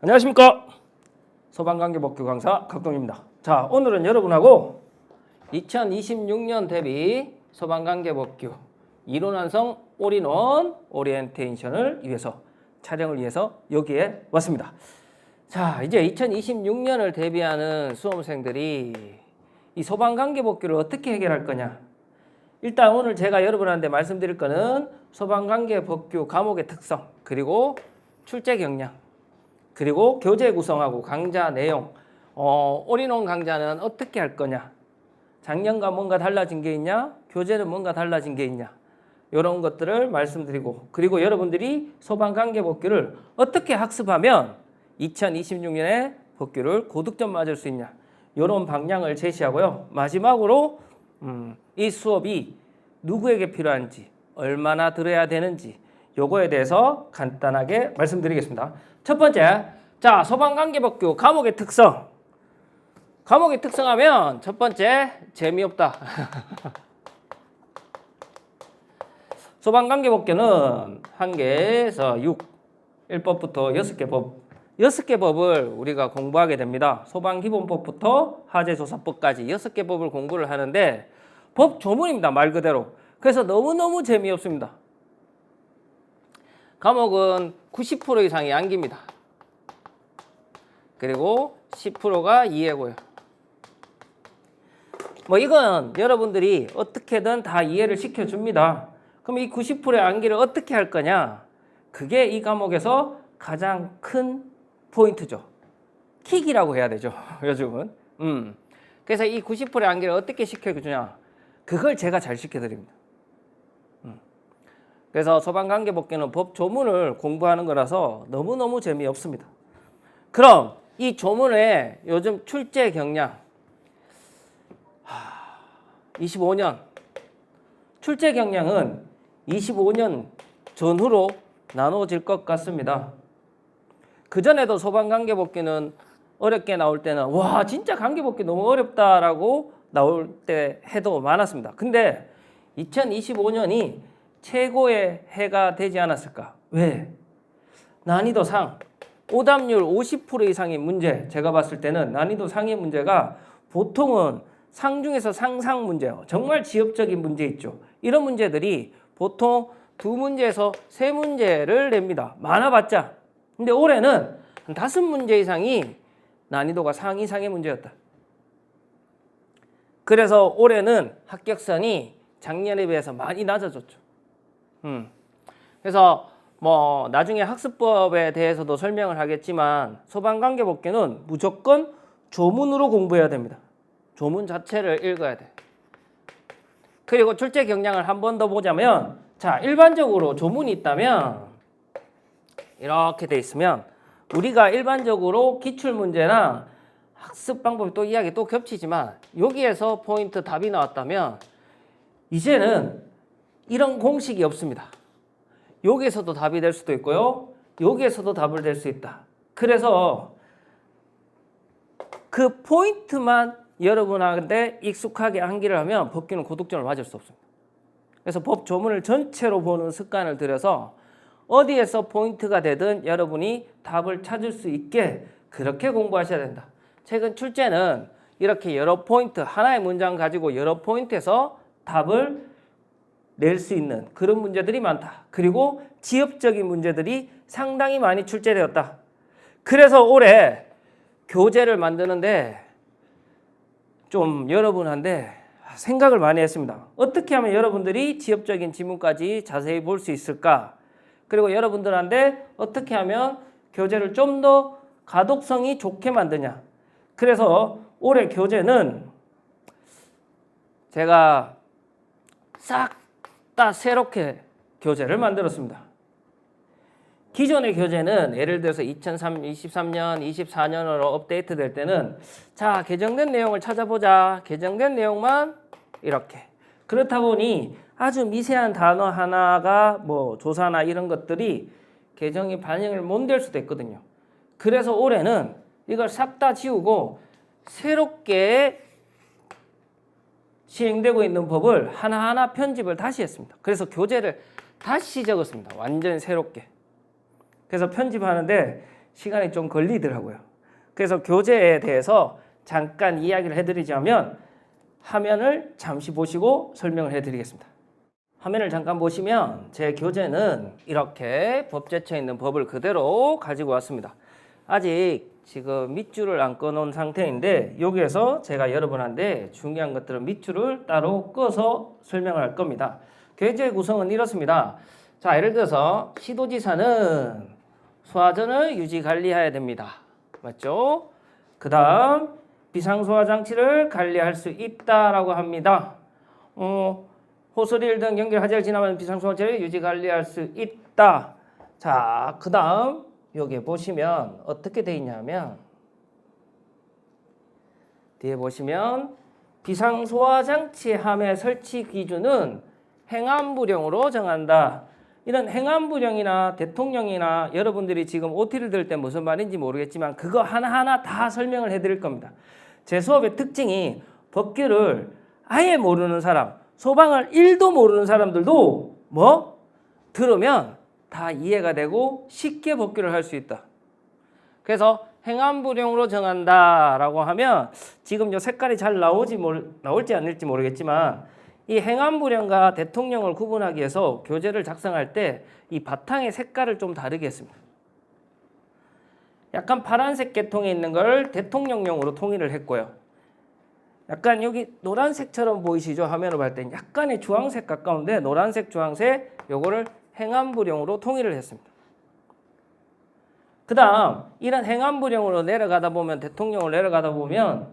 안녕하십니까. 소방관계법규 강사 각동입니다. 자, 오늘은 여러분하고 2026년 대비 소방관계법규 이론완성 올인원 오리엔테이션을 위해서 촬영을 위해서 여기에 왔습니다. 자, 이제 2026년을 대비하는 수험생들이 이 소방관계법규를 어떻게 해결할 거냐. 일단 오늘 제가 여러분한테 말씀드릴 거는 소방관계법규 과목의 특성, 그리고 출제 경량, 그리고 교재 구성하고 강좌 내용, 올인원 강좌는 어떻게 할 거냐, 작년과 뭔가 달라진 게 있냐, 교재는 뭔가 달라진 게 있냐, 이런 것들을 말씀드리고, 그리고 여러분들이 소방관계법규를 어떻게 학습하면 2026년에 법규를 고득점 맞을 수 있냐, 이런 방향을 제시하고요. 마지막으로 이 수업이 누구에게 필요한지, 얼마나 들어야 되는지, 요거에 대해서 간단하게 말씀드리겠습니다. 첫 번째, 자, 소방관계법규 과목의 특성. 과목의 특성하면 첫 번째, 재미없다. 소방관계법규는 1개에서 6, 1법부터 6개 법, 6개 법을 우리가 공부하게 됩니다. 소방기본법부터 화재조사법까지 6개 법을 공부를 하는데 법 조문입니다, 말 그대로. 그래서 너무너무 재미없습니다. 과목은 90% 이상이 암기입니다. 그리고 10%가 이해고요. 뭐 이건 여러분들이 어떻게든 다 이해를 시켜줍니다. 그럼 이 90%의 암기를 어떻게 할 거냐? 그게 이 과목에서 가장 큰 포인트죠. 킥이라고 해야 되죠, 요즘은. 그래서 이 90%의 암기를 어떻게 시켜주냐? 그걸 제가 잘 시켜드립니다. 그래서 소방관계법규는 법 조문을 공부하는 거라서 너무너무 재미없습니다. 그럼 이 조문의 요즘 출제 경량 25년 출제 경량은 25년 전후로 나눠질 것 같습니다. 그전에도 소방관계법규는 어렵게 나올 때는 와 진짜 관계법규 너무 어렵다라고 나올 때 해도 많았습니다. 근데 2025년이 최고의 해가 되지 않았을까? 왜? 난이도 상, 오답률 50% 이상의 문제, 제가 봤을 때는 난이도 상의 문제가 보통은 상 중에서 상상 문제요. 정말 지엽적인 문제 있죠. 이런 문제들이 보통 2문제에서 3문제를 냅니다. 많아봤자. 근데 올해는 한 5문제 이상이 난이도가 상 이상의 문제였다. 그래서 올해는 합격선이 작년에 비해서 많이 낮아졌죠. 그래서 뭐 나중에 학습법에 대해서도 설명을 하겠지만 소방관계법규는 무조건 조문으로 공부해야 됩니다. 조문 자체를 읽어야 돼. 그리고 출제 경량을 한 번 더 보자면, 자, 일반적으로 조문이 있다면 이렇게 돼 있으면 우리가 일반적으로 기출문제나 학습 방법이 또 이야기 또 겹치지만 여기에서 포인트 답이 나왔다면 이제는 이런 공식이 없습니다. 여기에서도 답이 될 수도 있고요. 여기에서도 답을 될 수 있다. 그래서 그 포인트만 여러분한테 익숙하게 암기를 하면 법규는 고득점을 맞을 수 없습니다. 그래서 법 조문을 전체로 보는 습관을 들여서 어디에서 포인트가 되든 여러분이 답을 찾을 수 있게 그렇게 공부하셔야 된다. 최근 출제는 이렇게 여러 포인트, 하나의 문장 가지고 여러 포인트에서 답을 낼 수 있는 그런 문제들이 많다. 그리고 지엽적인 문제들이 상당히 많이 출제되었다. 그래서 올해 교재를 만드는데 좀 여러분한테 생각을 많이 했습니다. 어떻게 하면 여러분들이 지엽적인 지문까지 자세히 볼 수 있을까? 그리고 여러분들한테 어떻게 하면 교재를 좀 더 가독성이 좋게 만드냐? 그래서 올해 교재는 제가 싹 다 새롭게 교재를 만들었습니다. 기존의 교재는 예를 들어서 2023년, 24년으로 업데이트 될 때는 자, 개정된 내용을 찾아보자. 개정된 내용만 이렇게. 그렇다 보니 아주 미세한 단어 하나가 뭐 조사나 이런 것들이 개정이 반영을 못 될 수도 있거든요. 그래서 올해는 이걸 싹 다 지우고 새롭게 시행되고 있는 법을 하나하나 편집을 다시 했습니다. 그래서 교재를 다시 적었습니다. 완전히 새롭게. 그래서 편집하는데 시간이 좀 걸리더라고요. 그래서 교재에 대해서 잠깐 이야기를 해드리자면 화면을 잠시 보시고 설명을 해드리겠습니다. 화면을 잠깐 보시면 제 교재는 이렇게 법제처에 있는 법을 그대로 가지고 왔습니다. 아직 지금 밑줄을 안 꺼놓은 상태인데 여기에서 제가 여러분한테 중요한 것들은 밑줄을 따로 꺼서 설명을 할 겁니다. 교재 구성은 이렇습니다. 자, 예를 들어서 시도지사는 소화전을 유지 관리해야 됩니다. 맞죠? 그 다음 비상소화 장치를 관리할 수 있다라고 합니다. 호스릴 등 연결하자를 지나면 비상소화제를 유지 관리할 수 있다. 자, 그 다음 여기 보시면 어떻게 되어 있냐면 뒤에 보시면 비상소화장치 함의 설치 기준은 행안부령으로 정한다. 이런 행안부령이나 대통령이나 여러분들이 지금 OT를 들을 때 무슨 말인지 모르겠지만 그거 하나하나 다 설명을 해드릴 겁니다. 제 수업의 특징이 법규를 아예 모르는 사람, 소방을 1도 모르는 사람들도 들으면 다 이해가 되고 쉽게 법규를 할 수 있다. 그래서 행안부령으로 정한다라고 하면 지금 요 색깔이 잘 나올지 않을지 모르겠지만 이 행안부령과 대통령을 구분하기 위해서 교재를 작성할 때 이 바탕의 색깔을 좀 다르게 했습니다. 약간 파란색 계통에 있는 걸 대통령령으로 통일을 했고요. 약간 여기 노란색처럼 보이시죠? 화면으로 볼 때 약간의 주황색 가까운데 노란색, 주황색 요거를 행안부령으로 통일을 했습니다. 그 다음 이런 행안부령으로 내려가다 보면 대통령으로 내려가다 보면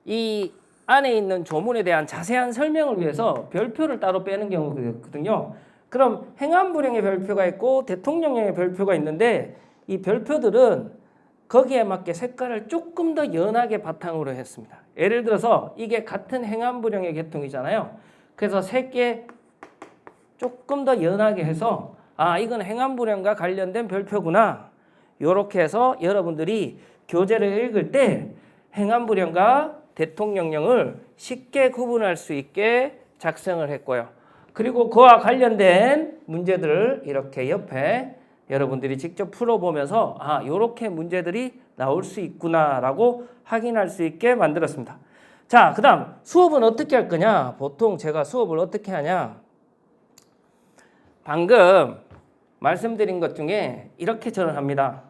이 안에 있는 조문에 대한 자세한 설명을 위해서 별표를 따로 빼는 경우가 있거든요. 그럼 행안부령의 별표가 있고 대통령령의 별표가 있는데 이 별표들은 거기에 맞게 색깔을 조금 더 연하게 바탕으로 했습니다. 예를 들어서 이게 같은 행안부령의 계통이잖아요. 그래서 색계 조금 더 연하게 해서 이건 행안부령과 관련된 별표구나. 이렇게 해서 여러분들이 교재를 읽을 때 행안부령과 대통령령을 쉽게 구분할 수 있게 작성을 했고요. 그리고 그와 관련된 문제들을 이렇게 옆에 여러분들이 직접 풀어보면서 이렇게 문제들이 나올 수 있구나라고 확인할 수 있게 만들었습니다. 자, 그 다음 수업은 어떻게 할 거냐? 보통 제가 수업을 어떻게 하냐? 방금 말씀드린 것 중에 이렇게 저는 합니다.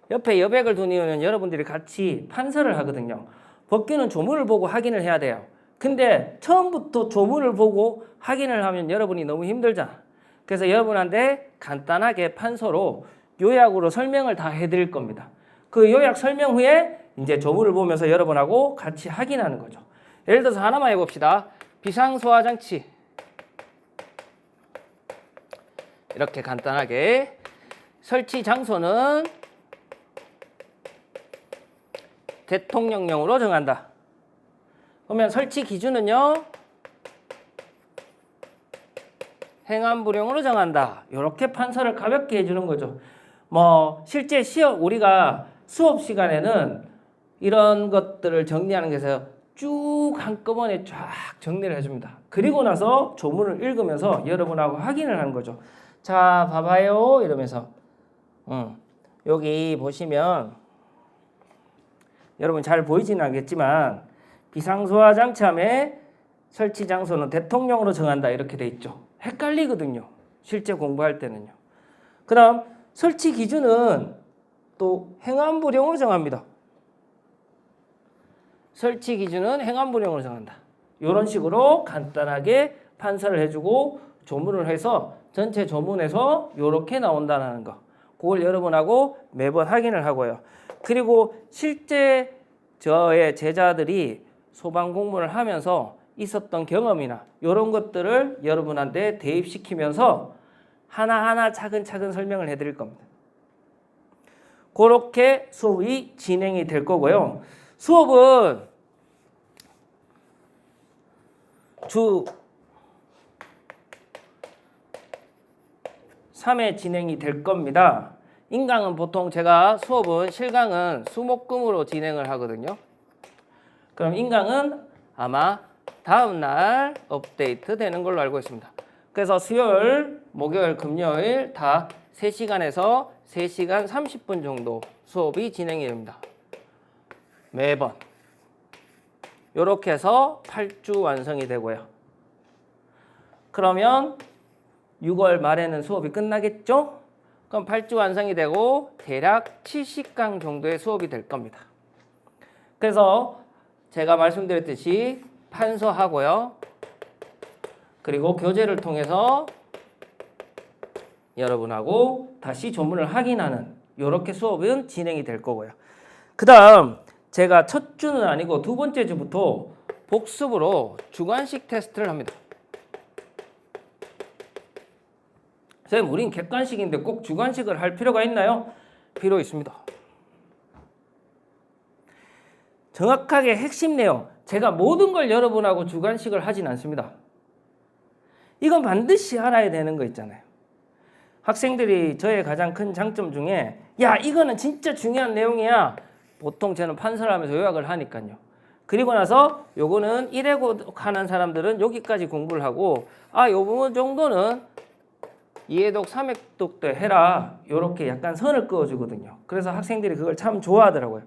옆에 여백을 둔 이유는 여러분들이 같이 판서를 하거든요. 법규는 조문을 보고 확인을 해야 돼요. 근데 처음부터 조문을 보고 확인을 하면 여러분이 너무 힘들잖아. 그래서 여러분한테 간단하게 판서로 요약으로 설명을 다 해드릴 겁니다. 그 요약 설명 후에 이제 조문을 보면서 여러분하고 같이 확인하는 거죠. 예를 들어서 하나만 해봅시다. 비상소화장치. 이렇게 간단하게. 설치 장소는 대통령령으로 정한다. 그러면 설치 기준은요. 행안부령으로 정한다. 이렇게 판서를 가볍게 해주는 거죠. 실제 우리가 수업 시간에는 이런 것들을 정리하는 게서 쭉 한꺼번에 쫙 정리를 해줍니다. 그리고 나서 조문을 읽으면서 여러분하고 확인을 하는 거죠. 자, 봐봐요. 이러면서. 여기 보시면 여러분 잘 보이지는 않겠지만 비상소화장치 함의 설치 장소는 대통령으로 정한다. 이렇게 돼 있죠. 헷갈리거든요. 실제 공부할 때는요. 그 다음 설치 기준은 또 행안부령으로 정합니다. 설치 기준은 행안부령으로 정한다. 이런 식으로 간단하게 판서를 해주고 조문을 해서 전체 조문에서 이렇게 나온다는 거. 그걸 여러분하고 매번 확인을 하고요. 그리고 실제 저의 제자들이 소방 공무원을 하면서 있었던 경험이나 이런 것들을 여러분한테 대입시키면서 하나하나 차근차근 설명을 해드릴 겁니다. 그렇게 수업이 진행이 될 거고요. 수업은 주 3회 진행이 될 겁니다. 인강은 보통 제가 수업은 실강은 수목금으로 진행을 하거든요. 그럼 인강은 아마 다음 날 업데이트 되는 걸로 알고 있습니다. 그래서 수요일, 목요일, 금요일 다 3시간에서 3시간 30분 정도 수업이 진행이 됩니다. 매번. 이렇게 해서 8주 완성이 되고요. 그러면 6월 말에는 수업이 끝나겠죠? 그럼 8주 완성이 되고 대략 70강 정도의 수업이 될 겁니다. 그래서 제가 말씀드렸듯이 판서하고요. 그리고 교재를 통해서 여러분하고 다시 조문을 확인하는 이렇게 수업은 진행이 될 거고요. 그 다음 제가 첫 주는 아니고 두 번째 주부터 복습으로 주관식 테스트를 합니다. 선생님, 우린 객관식인데 꼭 주관식을 할 필요가 있나요? 필요 있습니다. 정확하게 핵심 내용, 제가 모든 걸 여러분하고 주관식을 하진 않습니다. 이건 반드시 알아야 되는 거 있잖아요. 학생들이 저의 가장 큰 장점 중에 야, 이거는 진짜 중요한 내용이야. 보통 저는 판서를 하면서 요약을 하니까요. 그리고 나서 요거는 1회고 하는 사람들은 여기까지 공부를 하고 요 부분 정도는 2회독, 3회독 때 해라. 요렇게 약간 선을 그어주거든요. 그래서 학생들이 그걸 참 좋아하더라고요.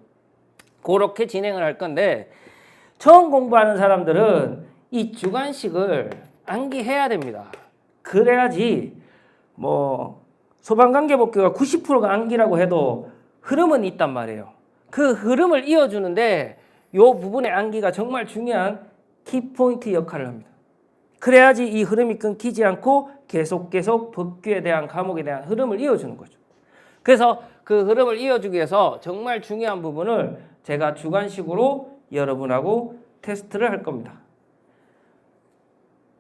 그렇게 진행을 할 건데 처음 공부하는 사람들은 이 주관식을 암기해야 됩니다. 그래야지 소방관계법규가 90%가 암기라고 해도 흐름은 있단 말이에요. 그 흐름을 이어주는데 요 부분의 암기가 정말 중요한 키포인트 역할을 합니다. 그래야지 이 흐름이 끊기지 않고 계속 법규에 대한 과목에 대한 흐름을 이어주는 거죠. 그래서 그 흐름을 이어주기 위해서 정말 중요한 부분을 제가 주관식으로 여러분하고 테스트를 할 겁니다.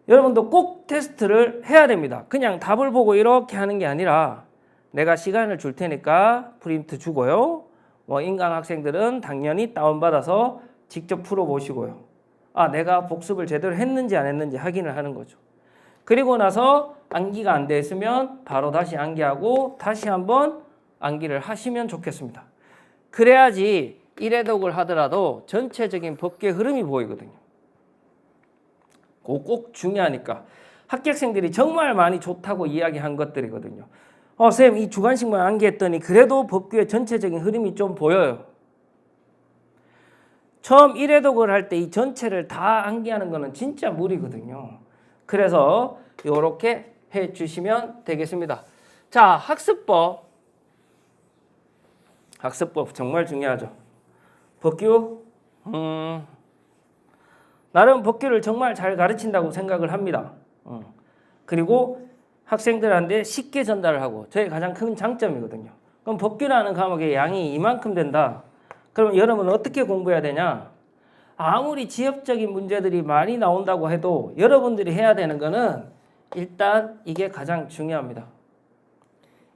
여러분도 꼭 테스트를 해야 됩니다. 그냥 답을 보고 이렇게 하는 게 아니라 내가 시간을 줄 테니까 프린트 주고요. 인강 학생들은 당연히 다운받아서 직접 풀어보시고요. 내가 복습을 제대로 했는지 안 했는지 확인을 하는 거죠. 그리고 나서 암기가 안 돼 있으면 바로 다시 암기하고 다시 한번 암기를 하시면 좋겠습니다. 그래야지 1회독을 하더라도 전체적인 법규의 흐름이 보이거든요. 그거 꼭 중요하니까. 합격생들이 정말 많이 좋다고 이야기한 것들이거든요. 쌤, 이 주관식만 암기했더니 그래도 법규의 전체적인 흐름이 좀 보여요. 처음 1회독을 할 때 이 전체를 다 암기하는 거는 진짜 무리거든요. 그래서 이렇게 해주시면 되겠습니다. 자, 학습법 정말 중요하죠. 법규, 나름 법규를 정말 잘 가르친다고 생각을 합니다. 그리고 학생들한테 쉽게 전달을 하고 저의 가장 큰 장점이거든요. 그럼 법규라는 과목의 양이 이만큼 된다. 그럼 여러분은 어떻게 공부해야 되냐? 아무리 지엽적인 문제들이 많이 나온다고 해도 여러분들이 해야 되는 거는 일단 이게 가장 중요합니다.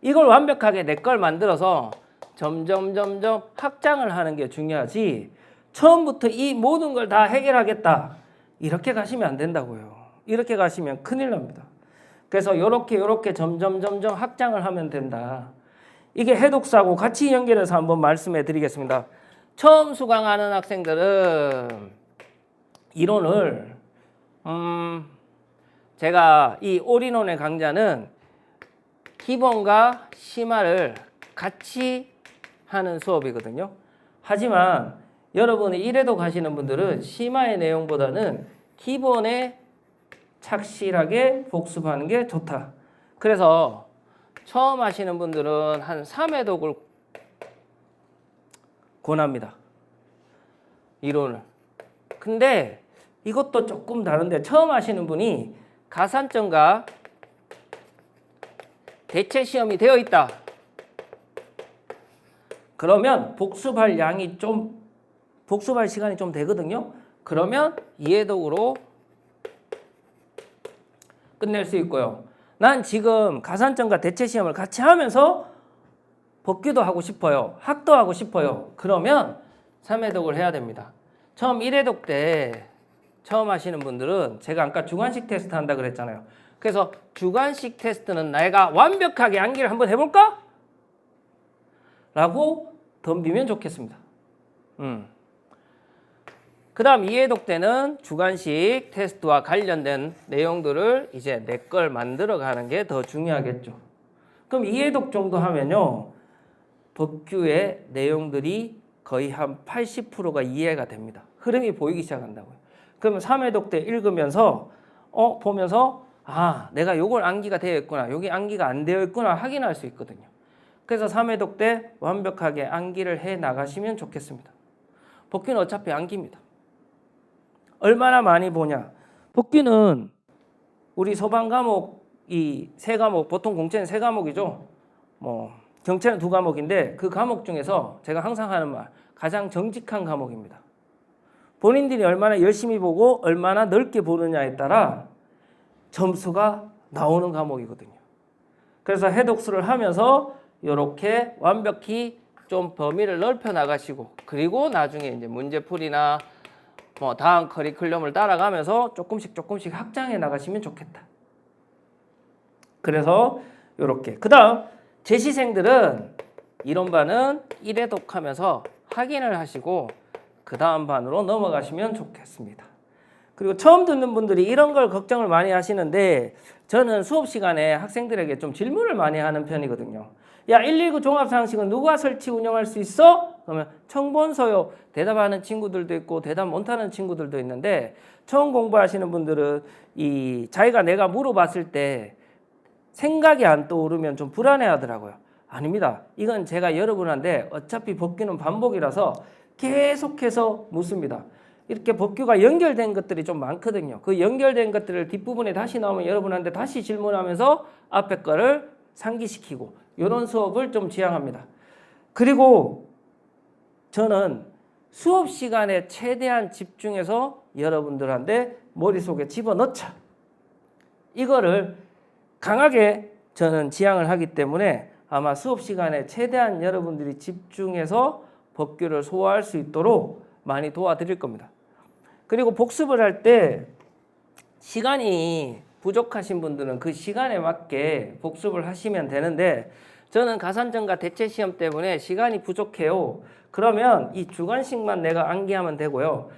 이걸 완벽하게 내 걸 만들어서 점점 확장을 하는 게 중요하지 처음부터 이 모든 걸 다 해결하겠다 이렇게 가시면 안 된다고요. 이렇게 가시면 큰일 납니다. 그래서 이렇게 점점 확장을 하면 된다. 이게 해독사고 같이 연결해서 한번 말씀해 드리겠습니다. 처음 수강하는 학생들은 이론을 제가 이 올인원의 강좌는 기본과 심화를 같이 하는 수업이거든요. 하지만 여러분이 1회독 하시는 분들은 심화의 내용보다는 기본에 착실하게 복습하는 게 좋다. 그래서 처음 하시는 분들은 한 3회독을 권합니다. 이론을. 근데 이것도 조금 다른데 처음 하시는 분이 가산점과 대체 시험이 되어 있다. 그러면 복습할 시간이 좀 되거든요. 그러면 2회독으로 끝낼 수 있고요. 난 지금 가산점과 대체 시험을 같이 하면서 법규도 하고 싶어요. 학도 하고 싶어요. 그러면 3회독을 해야 됩니다. 처음 1회독 때 처음 하시는 분들은 제가 아까 주관식 테스트 한다 그랬잖아요. 그래서 주관식 테스트는 내가 완벽하게 암기를 한번 해볼까? 라고 덤비면 좋겠습니다. 그 다음 2회독 때는 주관식 테스트와 관련된 내용들을 이제 내 걸 만들어 가는 게 더 중요하겠죠. 그럼 2회독 정도 하면요. 법규의 내용들이 거의 한 80%가 이해가 됩니다. 흐름이 보이기 시작한다고요. 그러면 3회독 때 읽으면서 보면서 내가 요걸 암기가 되어 있구나, 여기 암기가 안 되어 있구나 확인할 수 있거든요. 그래서 3회독 때 완벽하게 암기를 해 나가시면 좋겠습니다. 법규는 어차피 암기입니다. 얼마나 많이 보냐? 법규는 우리 소방 과목이 3과목, 보통 공채는 3과목이죠. 경채는 2과목인데 그 과목 중에서 제가 항상 하는 말, 가장 정직한 과목입니다. 본인들이 얼마나 열심히 보고 얼마나 넓게 보느냐에 따라 점수가 나오는 과목이거든요. 그래서 해독수를 하면서 이렇게 완벽히 좀 범위를 넓혀 나가시고, 그리고 나중에 이제 문제풀이나 다음 커리큘럼을 따라가면서 조금씩 확장해 나가시면 좋겠다. 그래서 이렇게. 그 다음 재시생들은 이론반은 1회독 하면서 확인을 하시고 그 다음 반으로 넘어가시면 좋겠습니다. 그리고 처음 듣는 분들이 이런 걸 걱정을 많이 하시는데, 저는 수업 시간에 학생들에게 좀 질문을 많이 하는 편이거든요. 야, 119 종합상식은 누가 설치 운영할 수 있어? 그러면 청본서요. 대답하는 친구들도 있고 대답 못하는 친구들도 있는데, 처음 공부하시는 분들은 자기가 내가 물어봤을 때 생각이 안 떠오르면 좀 불안해 하더라고요. 아닙니다. 이건 제가 여러분한테 어차피 법규는 반복이라서 계속해서 묻습니다. 이렇게 법규가 연결된 것들이 좀 많거든요. 그 연결된 것들을 뒷부분에 다시 나오면 여러분한테 다시 질문하면서 앞에 거를 상기시키고, 이런 수업을 좀 지향합니다. 그리고 저는 수업 시간에 최대한 집중해서 여러분들한테 머릿속에 집어넣자, 이거를 강하게 저는 지향을 하기 때문에 아마 수업 시간에 최대한 여러분들이 집중해서 법규를 소화할 수 있도록 많이 도와드릴 겁니다. 그리고 복습을 할 때 시간이 부족하신 분들은 그 시간에 맞게 복습을 하시면 되는데, 저는 가산점과 대체시험 때문에 시간이 부족해요. 그러면 이 주관식만 내가 암기하면 되고요.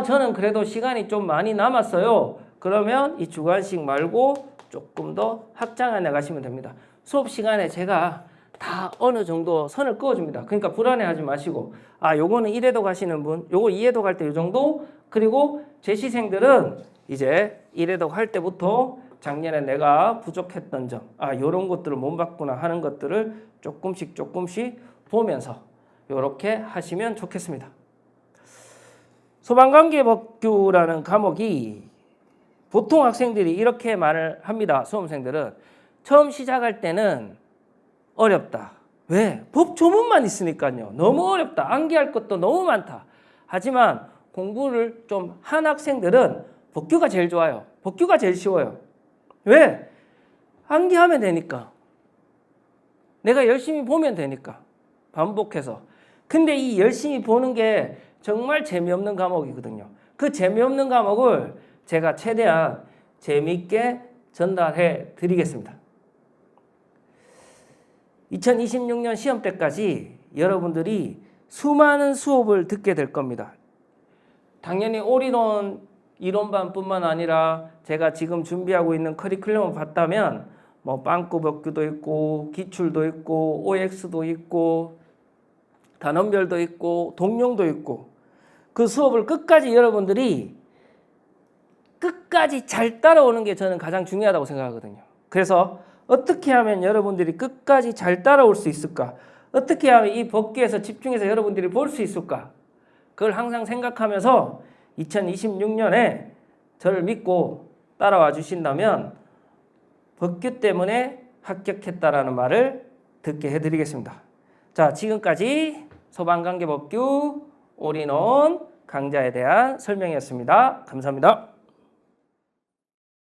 저는 그래도 시간이 좀 많이 남았어요. 그러면 이 주관식 말고 조금 더 확장해 나가시면 됩니다. 수업 시간에 제가 다 어느 정도 선을 그어줍니다. 그러니까 불안해하지 마시고, 요거는 1회독 하시는 분, 요거 2회독 할 때 이 정도, 그리고 재시생들은 이제 1회독 할 때부터 작년에 내가 부족했던 점, 요런 것들을 못 봤구나 하는 것들을 조금씩 보면서 요렇게 하시면 좋겠습니다. 소방관계법규라는 과목이 보통 학생들이 이렇게 말을 합니다. 수험생들은 처음 시작할 때는 어렵다. 왜? 법 조문만 있으니까요. 너무 어렵다. 암기할 것도 너무 많다. 하지만 공부를 좀 한 학생들은 법규가 제일 좋아요. 법규가 제일 쉬워요. 왜? 암기하면 되니까. 내가 열심히 보면 되니까. 반복해서. 근데 이 열심히 보는 게 정말 재미없는 과목이거든요. 그 재미없는 과목을 제가 최대한 재미있게 전달해 드리겠습니다. 2026년 시험 때까지 여러분들이 수많은 수업을 듣게 될 겁니다. 당연히 올인원 이론반뿐만 아니라 제가 지금 준비하고 있는 커리큘럼을 봤다면 빵꾸 법규도 있고 기출도 있고 OX도 있고 단원별도 있고 동용도 있고, 그 수업을 끝까지 여러분들이 끝까지 잘 따라오는 게 저는 가장 중요하다고 생각하거든요. 그래서 어떻게 하면 여러분들이 끝까지 잘 따라올 수 있을까? 어떻게 하면 이 법규에서 집중해서 여러분들이 볼 수 있을까? 그걸 항상 생각하면서 2026년에 저를 믿고 따라와 주신다면 법규 때문에 합격했다라는 말을 듣게 해드리겠습니다. 자, 지금까지 소방관계법규 올인원 강좌에 대한 설명이었습니다. 감사합니다.